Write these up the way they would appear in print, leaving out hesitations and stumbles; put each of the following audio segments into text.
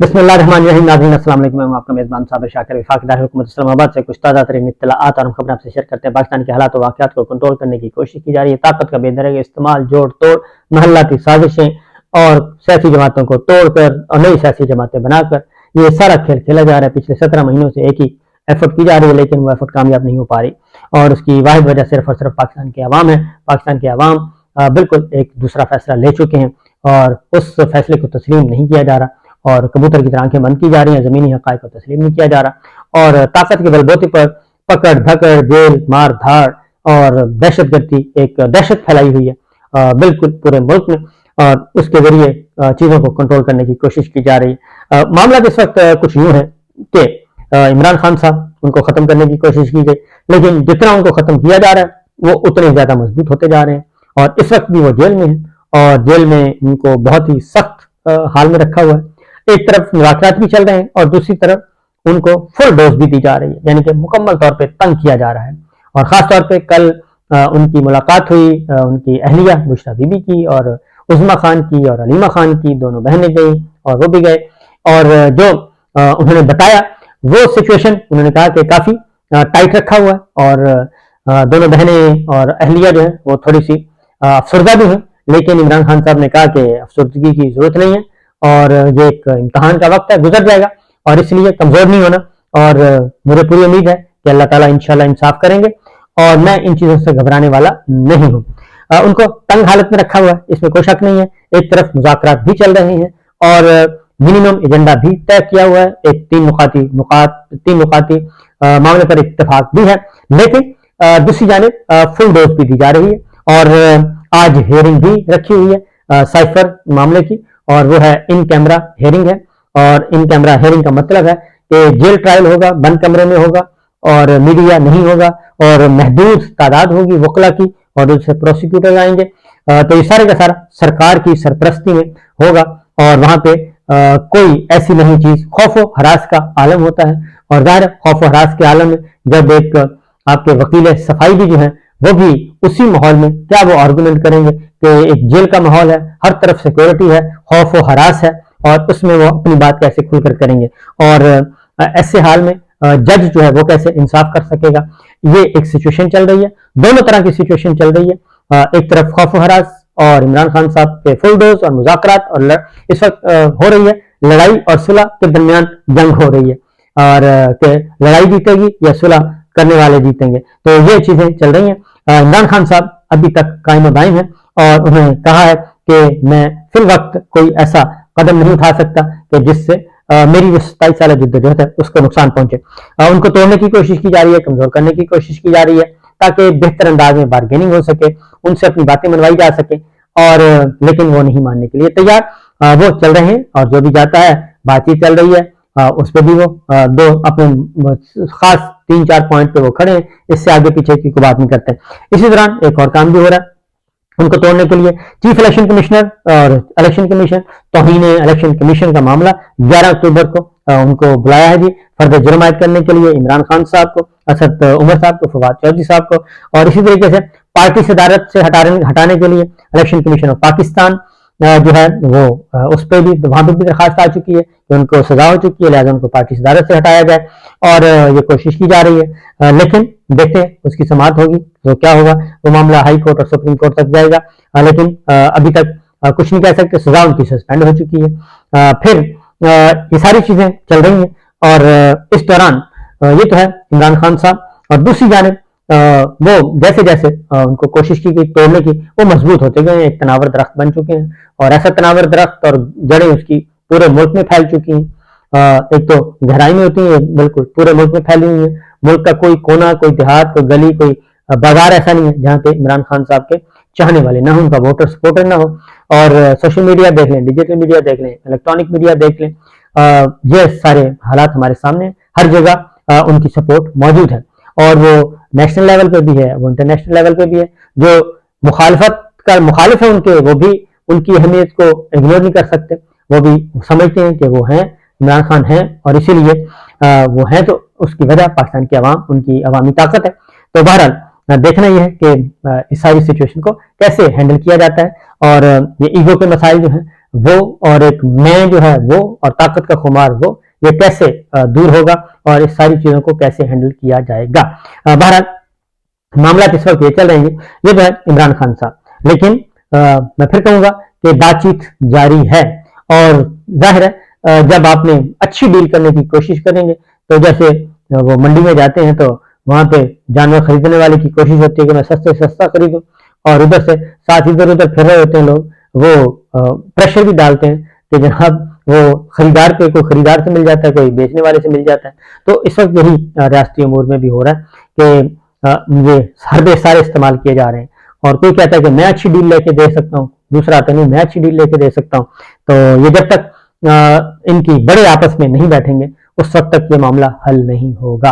بسم اللہ الرحمن الرحیم. ناظرین السلام علیکم. میں آپ کا میزبان صابر شاکر وفاقی دار حکومت اسلام آباد سے کچھ تازہ ترین اطلاعات اور خبریں آپ سے شیئر کرتے ہیں. پاکستان کے حالات و واقعات کو کنٹرول کرنے کی کوشش کی جا رہی ہے. طاقت کا بے دریغ استعمال, جوڑ توڑ, محلاتی سازشیں اور سیاسی جماعتوں کو توڑ کر اور نئی سیاسی جماعتیں بنا کر یہ سارا کھیل کھیلا جا رہا ہے. پچھلے 17 مہینوں سے ایک ہی ایفرٹ کی جا رہی ہے, لیکن وہ ایفرٹ کامیاب نہیں ہو پا رہی, اور اس کی واحد وجہ صرف اور صرف پاکستان کے عوام ہے. پاکستان کے عوام بالکل ایک دوسرا فیصلہ لے چکے ہیں اور اس فیصلے کو تسلیم نہیں کیا جا رہا, اور کبوتر کی طرح آنکھیں بند کی جا رہی ہیں. زمینی حقائق کو تسلیم نہیں کیا جا رہا, اور طاقت کے بل بوتے پر پکڑ دھکڑ, جیل, مار دھاڑ اور دہشت گردی, ایک دہشت پھیلائی ہوئی ہے بالکل پورے ملک میں, اور اس کے ذریعے چیزوں کو کنٹرول کرنے کی کوشش کی جا رہی ہے. معاملہ اس وقت کچھ یوں ہے کہ عمران خان صاحب, ان کو ختم کرنے کی کوشش کی گئی, لیکن جتنا ان کو ختم کیا جا رہا ہے وہ اتنے زیادہ مضبوط ہوتے جا رہے ہیں, اور اس وقت بھی وہ جیل میں ہیں, اور جیل میں ان کو بہت ہی سخت حال میں رکھا ہوا ہے. ایک طرف مذاکرات بھی چل رہے ہیں اور دوسری طرف ان کو فل ڈوز بھی دی جا رہی ہے, یعنی کہ مکمل طور پہ تنگ کیا جا رہا ہے. اور خاص طور پہ کل ان کی ملاقات ہوئی ان کی اہلیہ بشریٰ بی بی کی اور عظمیٰ خان کی اور علیمہ خان کی, دونوں بہنیں گئیں اور وہ بھی گئے, اور جو انہوں نے بتایا وہ سچویشن انہوں نے کہا کہ کافی ٹائٹ رکھا ہوا ہے, اور دونوں بہنیں اور اہلیہ جو ہیں وہ تھوڑی سی افسردہ بھی ہیں, لیکن عمران خان صاحب نے کہا کہ افسردگی کی ضرورت نہیں ہے, اور یہ ایک امتحان کا وقت ہے, گزر جائے گا, اور اس لیے کمزور نہیں ہونا, اور مجھے پوری امید ہے کہ اللہ تعالیٰ انشاءاللہ انصاف کریں گے, اور میں ان چیزوں سے گھبرانے والا نہیں ہوں. ان کو تنگ حالت میں رکھا ہوا ہے, اس میں کوئی شک نہیں ہے. ایک طرف مذاکرات بھی چل رہے ہیں اور منیمم ایجنڈا بھی طے کیا ہوا ہے, ایک تین نقاطی معاملے پر اتفاق بھی ہے, لیکن دوسری جانب فل ڈوز بھی دی جا رہی ہے, اور آج ہیئرنگ بھی رکھی ہوئی ہے سائفر معاملے کی, اور وہ ہے ان کیمرہ ہیئرنگ ہے. اور ان کیمرہ ہیئرنگ کا مطلب ہے کہ جیل ٹرائل ہوگا, بند کمرے میں ہوگا, اور میڈیا نہیں ہوگا, اور محدود تعداد ہوگی وکلا کی, اور اس سے پروسیکیوٹر آئیں گے. تو یہ سارے کا سارا سرکار کی سرپرستی میں ہوگا, اور وہاں پہ کوئی ایسی نہیں چیز, خوف و ہراس کا عالم ہوتا ہے, اور ظاہر خوف و ہراس کے عالم میں جب ایک آپ کے وکیل صفائی بھی جو ہیں وہ بھی اسی ماحول میں کیا وہ آرگومنٹ کریں گے کہ ایک جیل کا ماحول ہے, ہر طرف سیکورٹی ہے, خوف و ہراس ہے, اور اس میں وہ اپنی بات کیسے کھل کر کریں گے, اور ایسے حال میں جج جو ہے وہ کیسے انصاف کر سکے گا. یہ ایک سچویشن چل رہی ہے, دونوں طرح کی سچویشن چل رہی ہے. ایک طرف خوف و ہراس اور عمران خان صاحب کے فل ڈوز اور مذاکرات, اور اس وقت ہو رہی ہے لڑائی اور صلح کے درمیان جنگ ہو رہی ہے, اور کہ لڑائی جیتے گی یا صلح کرنے والے جیتیں گے. تو یہ چیزیں چل رہی ہیں. عمران خان صاحب ابھی تک قائم و دائم ہیں, اور انہوں نے کہا ہے کہ میں فی الوقت کوئی ایسا قدم نہیں اٹھا سکتا کہ جس سے میری جو 27 سالہ جدوجہد ہے اس کو نقصان پہنچے. ان کو توڑنے کی کوشش کی جا رہی ہے, کمزور کرنے کی کوشش کی جا رہی ہے, تاکہ بہتر انداز میں بارگیننگ ہو سکے, ان سے اپنی باتیں منوائی جا سکے, اور لیکن وہ نہیں ماننے کے لیے تیار. وہ چل رہے ہیں, اور جو بھی جاتا ہے بات چیت چل رہی ہے, اس پہ بھی وہ دو اپنے خاص 3-4 پوائنٹ پہ وہ کھڑے ہیں, اس سے آگے پیچھے کی کوئی بات نہیں کرتے. اسی دوران ایک اور کام بھی ہو رہا ہے ان کو توڑنے کے لیے. چیف الیکشن کمشنر اور الیکشن کمیشن, توہین الیکشن کمیشن کا معاملہ 11 اکتوبر کو ان کو بلایا ہے جی, فرد جرم عائد کرنے کے لیے عمران خان صاحب کو, اسد عمر صاحب کو, فواد چودھری صاحب کو, اور اسی طریقے سے پارٹی صدارت سے ہٹانے کے لیے الیکشن کمیشن آف پاکستان جو ہے وہ اس پہ بھی, وہاں پہ بھی درخواست آ چکی ہے کہ ان کو سزا ہو چکی ہے, لہٰذا ان کو پارٹی صدارت سے ہٹایا جائے, اور یہ کوشش کی جا رہی ہے. لیکن دیکھتے ہیں اس کی سماعت ہوگی تو کیا ہوگا. وہ معاملہ ہائی کورٹ اور سپریم کورٹ تک جائے گا, لیکن ابھی تک کچھ نہیں کہہ سکتے, سزا ان کی سسپینڈ ہو چکی ہے. پھر یہ ساری چیزیں چل رہی ہیں, اور اس دوران یہ تو ہے عمران خان صاحب, اور دوسری جانب وہ جیسے جیسے ان کو کوشش کی گئی توڑنے کی, وہ مضبوط ہوتے گئے, ایک تناور درخت بن چکے ہیں, اور ایسا تناور درخت اور جڑیں اس کی پورے ملک میں پھیل چکی ہیں. ایک تو گہرائی میں ہوتی ہیں, بالکل پورے ملک میں پھیلی ہوئی ہیں. ملک کا کوئی کونا, کوئی دیہات, کوئی گلی, کوئی بازار ایسا نہیں ہے جہاں پہ عمران خان صاحب کے چاہنے والے نہ ہوں, ان کا ووٹر سپورٹر نہ ہو. اور سوشل میڈیا دیکھ لیں, ڈیجیٹل میڈیا دیکھ لیں, الیکٹرانک میڈیا دیکھ لیں, یہ سارے حالات ہمارے سامنے, ہر جگہ ان کی سپورٹ موجود ہے, اور وہ نیشنل لیول پہ بھی ہے, وہ انٹرنیشنل لیول پہ بھی ہے. جو مخالف ہے ان کے, وہ بھی ان کی اہمیت کو اگنور نہیں کر سکتے, وہ بھی سمجھتے ہیں کہ وہ ہیں عمران خان ہیں, اور اسی لیے وہ ہیں, تو اس کی وجہ پاکستان کی عوام, ان کی عوامی طاقت ہے. تو بہرحال دیکھنا یہ ہے کہ اس ساری سچویشن کو کیسے ہینڈل کیا جاتا ہے, اور یہ ایگو کے مسائل جو ہیں وہ اور ایک میں جو ہے وہ اور طاقت کا خمار وہ، یہ کیسے دور ہوگا اور اس ساری چیزوں کو کیسے ہینڈل کیا جائے گا. بہرحال معاملات اس وقت یہ چل رہے ہیں یہ جو ہے عمران خان صاحب، لیکن میں پھر کہوں گا کہ بات چیت جاری ہے، اور ظاہر ہے جب آپ نے اچھی ڈیل کرنے کی کوشش کریں گے تو جیسے وہ منڈی میں جاتے ہیں تو وہاں پہ جانور خریدنے والے کی کوشش ہوتی ہے کہ میں سستے سے سستا خریدوں، اور ادھر سے ساتھ ادھر ادھر پھر رہے ہوتے ہیں لوگ، وہ پریشر بھی ڈالتے ہیں کہ جناب وہ خریدار پہ کوئی خریدار سے مل جاتا ہے، کوئی بیچنے والے سے مل جاتا ہے. تو اس وقت یہی ریاستی امور میں بھی ہو رہا ہے کہ یہ حربے سارے استعمال کیے جا رہے ہیں، اور کوئی کہتا ہے کہ میں اچھی ڈیل لے کے دے سکتا ہوں، دوسرا آتا نہیں میں اچھی ڈیل لے کے دے سکتا ہوں. تو یہ جب تک ان کی بڑے آپس میں نہیں بیٹھیں گے اس وقت تک یہ معاملہ حل نہیں ہوگا.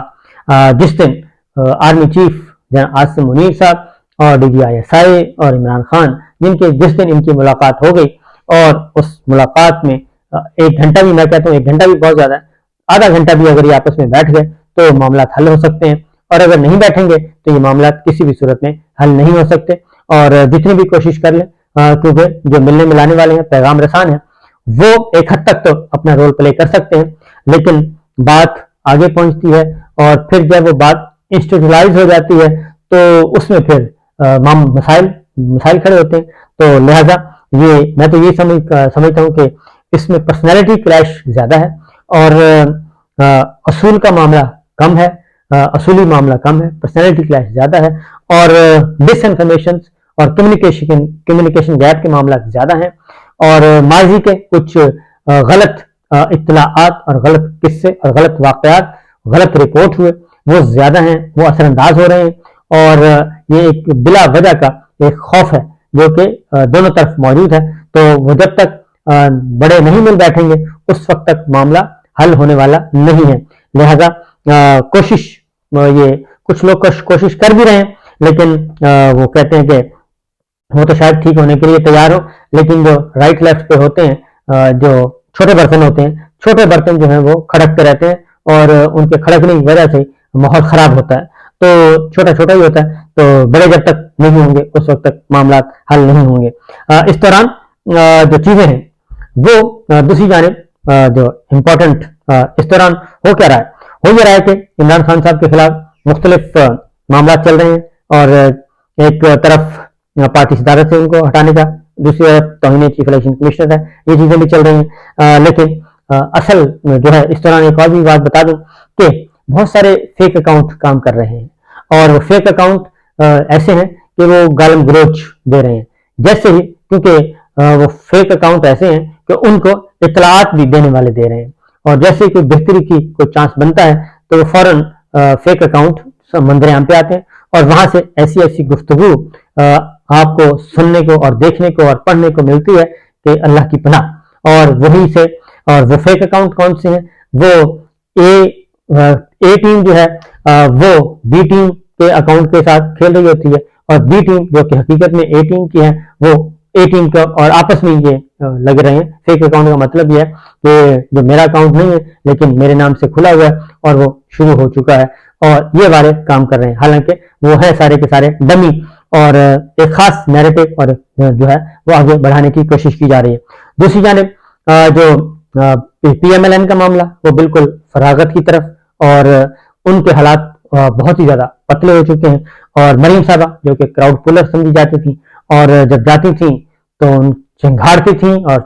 جس دن آرمی چیف جناب عاصم منیر صاحب اور DGI اور عمران خان جس دن ان کی ملاقات ہو گئی، اور اس ملاقات میں 1 گھنٹہ بھی، میں کہتا ہوں 1 گھنٹہ بھی بہت زیادہ ہے، آدھا گھنٹہ بھی اگر یہ آپس میں بیٹھ گئے تو معاملات حل ہو سکتے ہیں، اور اگر نہیں بیٹھیں گے تو یہ معاملات کسی بھی صورت میں حل نہیں ہو سکتے. اور جتنی بھی کوشش کر لیں کیونکہ جو ملنے ملانے والے ہیں پیغام رسان ہیں وہ ایک حد تک تو اپنا رول پلے کر سکتے ہیں، لیکن بات آگے پہنچتی ہے اور پھر جب وہ بات انسٹیٹوشنلائز ہو جاتی ہے تو اس میں پھر مسائل کھڑے ہوتے ہیں. تو لہٰذا میں تو یہ سمجھتا ہوں کہ اس میں پرسنالٹی کلیش زیادہ ہے اور اصول کا معاملہ کم ہے، اصولی معاملہ کم ہے، پرسنالٹی کلیش زیادہ ہے، اور ڈس انفارمیشن اور کمیونیکیشن گیپ کے معاملات زیادہ ہیں، اور ماضی کے کچھ غلط اطلاعات اور غلط قصے اور غلط واقعات، غلط رپورٹ ہوئے وہ زیادہ ہیں، وہ اثر انداز ہو رہے ہیں، اور یہ ایک بلا وجہ کا ایک خوف ہے جو کہ دونوں طرف موجود ہے. تو وہ جب تک بڑے نہیں مل بیٹھیں گے اس وقت تک معاملہ حل ہونے والا نہیں ہے. لہذا یہ کچھ لوگ کوشش کر بھی رہے ہیں، لیکن وہ کہتے ہیں کہ وہ تو شاید ٹھیک ہونے کے لیے تیار ہو، لیکن جو رائٹ لیفٹ پہ ہوتے ہیں، جو چھوٹے برتن ہوتے ہیں، چھوٹے برتن جو ہیں وہ کھڑکتے رہتے ہیں، اور ان کے کھڑکنے کی وجہ سے ماحول خراب ہوتا ہے. تو چھوٹا چھوٹا ہی ہوتا ہے، تو بڑے جب تک نہیں ہوں گے اس وقت تک معاملات حل نہیں ہوں گے. اس دوران جو چیزیں ہیں وہ دوسری جانب جو امپورٹنٹ اس دوران ہو کیا رہا ہے، ہو یہ رہا ہے کہ عمران خان صاحب کے خلاف مختلف معاملات چل رہے ہیں، اور ایک طرف پارٹی صدارت سے ان کو ہٹانے کا، دوسری طرف توہین چیف الیکشن کمشنر ہے، یہ چیزیں بھی چل رہی ہیں. لیکن اصل جو ہے اس دوران ایک اور بھی بات بتا دوں کہ بہت سارے فیک اکاؤنٹ کام کر رہے ہیں، اور وہ فیک اکاؤنٹ ایسے ہیں کہ وہ گالم گلوچ دے رہے ہیں. جیسے ہی کیونکہ وہ فیک اکاؤنٹ ایسے ہیں کہ ان کو اطلاعات بھی دینے والے دے رہے ہیں، اور جیسے کوئی بہتری کی کوئی چانس بنتا ہے تو وہ فوراً فیک اکاؤنٹ منظر عام پہ آتے ہیں، اور وہاں سے ایسی گفتگو آپ کو سننے کو اور دیکھنے کو اور پڑھنے کو ملتی ہے کہ اللہ کی پناہ. اور وہ فیک اکاؤنٹ کون سے ہیں؟ وہ اے ٹیم جو ہے وہ بی ٹیم کے اکاؤنٹ کے ساتھ کھیل رہی ہوتی ہے، اور بی ٹیم جو کہ حقیقت میں اے ٹیم کی ہے وہ اے ٹیم کا، اور آپس میں یہ لگ رہے ہیں. فیک اکاؤنٹ کا مطلب یہ ہے کہ جو میرا اکاؤنٹ نہیں ہے لیکن میرے نام سے کھلا ہوا ہے اور وہ شروع ہو چکا ہے، اور یہ والے کام کر رہے ہیں، حالانکہ وہ ہے سارے کے سارے ڈمی، اور ایک خاص نیریٹو اور جو ہے وہ آگے بڑھانے کی کوشش کی جا رہی ہے. دوسری جانب جو PMLN کا معاملہ وہ بالکل فراغت کی طرف، اور ان کے حالات بہت ہی زیادہ پتلے ہو چکے ہیں. اور مریم صاحبہ جو کہ کراؤڈ پولر سمجھی جاتی تھیں، اور جب جاتی تھیں تو چنگھاڑتی تھیں، اور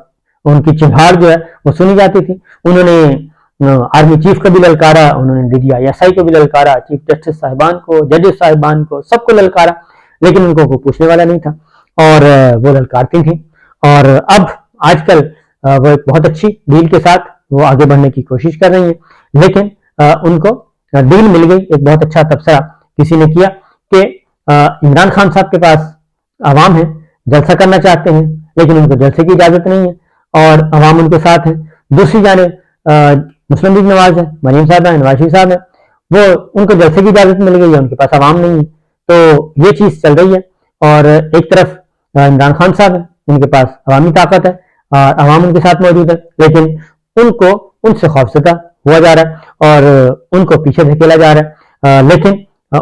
ان کی چنگھاڑ جو ہے وہ سنی جاتی تھی. انہوں نے آرمی چیف کو بھی للکارا، انہوں نے DGI کو بھی للکارا، چیف جسٹس صاحبان کو، ججز صاحبان کو، سب کو للکارا، لیکن ان کو کوئی پوچھنے والا نہیں تھا، اور وہ للکارتی تھیں. اور اب آج کل وہ ایک بہت اچھی ڈیل کے ساتھ وہ آگے بڑھنے کی کوشش کر رہی ہیں، لیکن ان کو ڈیل مل گئی. ایک بہت اچھا تبصرہ کسی نے کیا کہ عمران خان صاحب کے پاس عوام ہے، جلسہ کرنا چاہتے ہیں، لیکن ان کو جلسے کی اجازت نہیں ہے، اور عوام ان کے ساتھ ہیں. دوسری جانب مسلم لیگ نواز ہے، مریم صاحب ہیں، نواز شریف صاحب ہیں، وہ ان کو جلسے کی اجازت مل گئی ہے، ان کے پاس عوام نہیں ہے. تو یہ چیز چل رہی ہے، اور ایک طرف عمران خان صاحب ہیں، ان کے پاس عوامی طاقت ہے، عوام ان کے ساتھ موجود ہے، لیکن ان سے خوفزدہ ہوا جا رہا ہے، اور ان کو پیچھے دھکیلا جا رہا ہے، لیکن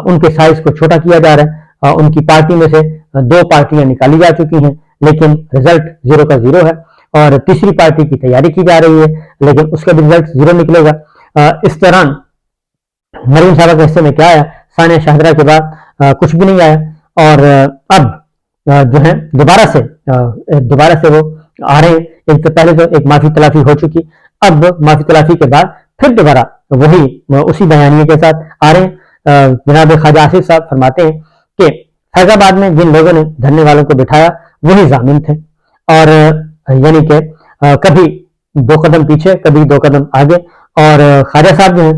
ان کے سائز کو چھوٹا کیا جا رہا ہے. ان کی پارٹی میں سے 2 پارٹیاں نکالی جا چکی ہیں، لیکن رزلٹ 0 کا 0 ہے. اور تیسری پارٹی کی تیاری کی جا رہی ہے، لیکن اس کا بھی رزلٹ 0 نکلے گا۔ اس دوران مریم صاحبہ کے حصے میں کیا آیا؟ ثانیہ شاہدرہ کے بعد کچھ بھی نہیں آیا، اور اب جو ہے دوبارہ سے وہ آ رہے ہیں۔ ایک تو پہلے تو ایک معافی تلافی ہو چکی، اب معافی تلافی کے بعد پھر دوبارہ وہی اسی بیانیے کے ساتھ آ رہے ہیں۔ جناب خواجہ آصف صاحب فرماتے ہیں کہ فیض آباد میں جن لوگوں نے دھرنے والوں کو بٹھایا وہی ضامن تھے، اور یعنی کہ کبھی 2 قدم پیچھے کبھی 2 قدم آگے، اور خواجہ صاحب جو ہیں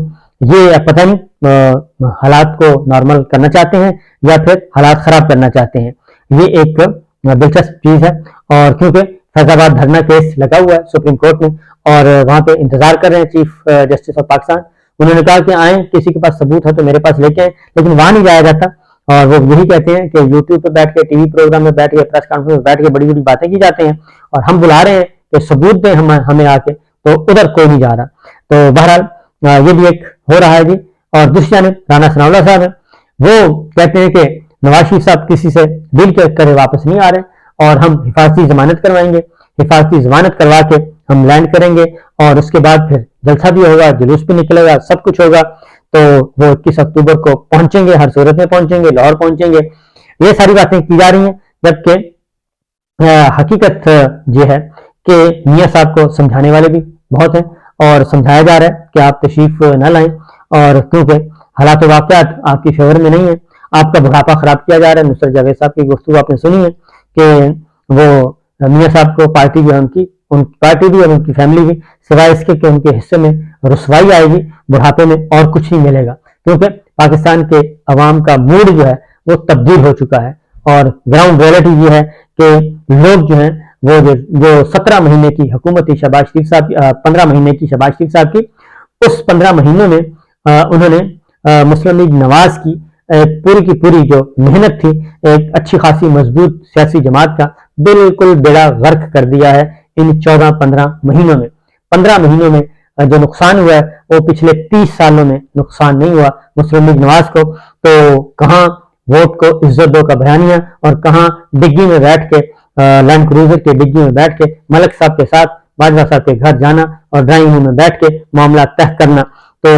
یہ پتہ نہیں حالات کو نارمل کرنا چاہتے ہیں یا پھر حالات خراب کرنا چاہتے ہیں۔ یہ ایک دلچسپ چیز ہے، اور کیونکہ فیض آباد دھرنا کیس لگا ہوا ہے سپریم کورٹ میں، اور وہاں پہ انتظار کر رہے ہیں چیف جسٹس آف پاکستان۔ انہوں نے کہا کہ آئیں، کسی کے پاس ثبوت ہے تو میرے پاس لے کے آئیں، لیکن وہاں نہیں جایا جاتا، اور وہ یہی کہتے ہیں کہ یوٹیوب پہ بیٹھ کے، ٹی وی پروگرام میں بیٹھ کے، پریس کانفرنس میں بیٹھ کے بڑی بڑی باتیں کی جاتے ہیں، اور ہم بلا رہے ہیں کہ ثبوت دیں ہمیں آ کے، تو ادھر کوئی نہیں جا رہا۔ تو بہرحال یہ بھی ایک ہو رہا ہے جی۔ اور دوسری جانب رانا ثناء اللہ صاحب ہیں، وہ کہتے ہیں کہ نواز شریف صاحب کسی سے ڈیل کرے واپس نہیں آ رہے، اور ہم حفاظتی ضمانت کروائیں گے، حفاظتی ضمانت کروا کے ہم لینڈ کریں گے، اور اس کے بعد پھر جلسہ بھی ہوگا، جلوس بھی نکلے گا، سب کچھ ہوگا۔ تو وہ 21 اکتوبر کو پہنچیں گے، ہر صورت میں پہنچیں گے، لاہور پہنچیں گے۔ یہ ساری باتیں کی جا رہی ہیں، جبکہ حقیقت یہ ہے کہ میاں صاحب کو سمجھانے والے بھی بہت ہیں، اور سمجھایا جا رہا ہے کہ آپ تشریف نہ لائیں، اور کیونکہ حالات و واقعات آپ کی فیور میں نہیں ہیں، آپ کا بڑھاپا خراب کیا جا رہا ہے۔ نصرت جاوید صاحب کی گفتگو آپ نے سنی ہے کہ وہ میاں صاحب کو پارٹی بھی اور ان کی فیملی بھی، سوائے اس کے کہ ان کے حصے میں رسوائی آئے گی، بڑھاپے میں اور کچھ نہیں ملے گا، کیونکہ پاکستان کے عوام کا موڈ جو ہے وہ تبدیل ہو چکا ہے، اور گراؤنڈ ریئلٹی یہ ہے کہ لوگ جو ہیں وہ جو 17 مہینے کی حکومت تھی شہباز شریف صاحب 15 مہینے کی شہباز شریف صاحب کی، اس 15 مہینوں میں انہوں نے مسلم لیگ نواز کی پوری کی پوری جو محنت تھی، ایک اچھی خاصی مضبوط سیاسی جماعت کا بالکل بیڑا غرق کر دیا ہے ان 14-15 مہینوں میں۔ 15 مہینوں میں جو نقصان ہوا ہے وہ پچھلے 30 سالوں میں نقصان نہیں ہوا مسلم لیگ نواز کو۔ تو کہاں ووٹ کو عزت دو کا بیانیہ، اور کہاں ڈگی میں بیٹھ کے، لینڈ کروزر کے ڈگی میں بیٹھ کے ملک صاحب کے ساتھ باجوہ صاحب کے گھر جانا اور ڈرائنگ روم میں بیٹھ کے معاملات طے کرنا۔ تو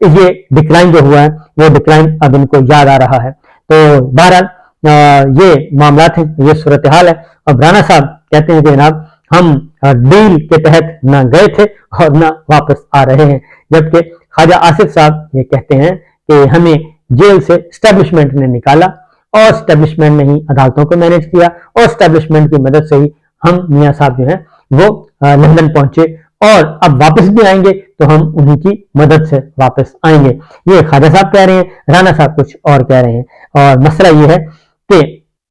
یہ ڈکلائن جو ہوا ہے وہ ڈکلائن اب ان کو یاد آ رہا ہے۔ تو بہرحال یہ معاملات ہیں، یہ صورتحال ہے۔ اب رانا صاحب کہتے ہیں کہ جناب ہم ڈیل کے تحت نہ گئے تھے اور نہ واپس آ رہے ہیں، جبکہ خواجہ آصف صاحب یہ کہتے ہیں کہ ہمیں جیل سے اسٹیبلشمنٹ نے نکالا، اور اسٹیبلشمنٹ نے ہی عدالتوں کو مینج کیا، اور اسٹیبلشمنٹ کی مدد سے ہی ہم میاں صاحب جو ہیں وہ لندن پہنچے، اور اب واپس بھی آئیں گے تو ہم انہی کی مدد سے واپس آئیں گے۔ یہ خواجہ صاحب کہہ رہے ہیں، رانا صاحب کچھ اور کہہ رہے ہیں، اور مسئلہ یہ ہے کہ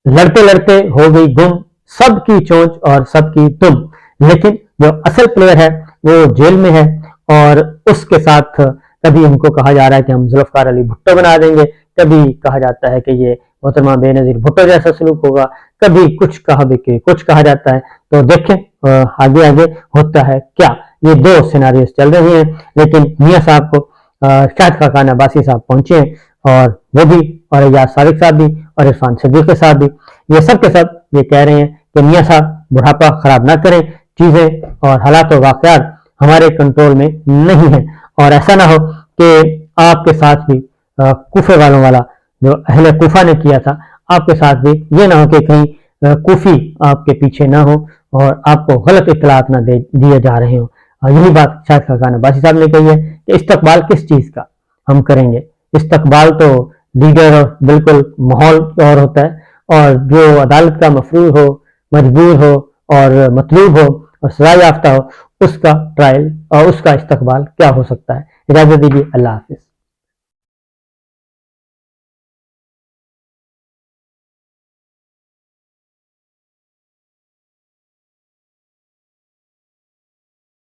لڑتے لڑتے ہو گئی گم سب کی چونچ اور سب کی تم، لیکن جو اصل پلیئر ہے وہ جیل میں ہے، اور اس کے ساتھ کبھی ان کو کہا جا رہا ہے کہ ہم ذوالفقار علی بھٹو بنا دیں گے، کبھی کہا جاتا ہے کہ یہ محترمہ بے نظیر بھٹو جیسا سلوک ہوگا، کبھی کچھ کہا جاتا ہے۔ تو دیکھیں آگے ہوتا ہے کیا۔ یہ 2 سیناریوز چل رہے ہیں، لیکن میاں صاحب کو شاہد خاقان عباسی صاحب پہنچے ہیں، اور وہ بھی، اور ایاز صادق صاحب بھی، اور عرفان صدیقی صاحب بھی، یہ سب کے سب یہ کہہ رہے ہیں کہ میاں صاحب بڑھاپا خراب نہ کریں، چیزیں اور حالات و واقعات ہمارے کنٹرول میں نہیں ہیں، اور ایسا نہ ہو کہ آپ کے ساتھ بھی کوفے والوں والا جو اہل کوفہ نے کیا تھا، آپ کے ساتھ بھی یہ نہ ہو کہ کہیں کوفی آپ کے پیچھے نہ ہو اور آپ کو غلط اطلاعات نہ دیے جا رہے ہوں۔ یہی بات شاہد خاقان عباسی صاحب نے کہی ہے کہ استقبال کس چیز کا ہم کریں گے؟ استقبال تو لیڈر اور بالکل ماحول اور ہوتا ہے، اور جو عدالت کا مفروض ہو، مجبور ہو اور مطلوب ہو اور سزا یافتہ ہو، اس کا ٹرائل اور اس کا استقبال کیا ہو سکتا ہے؟ اجازت دیجیے، اللہ حافظ۔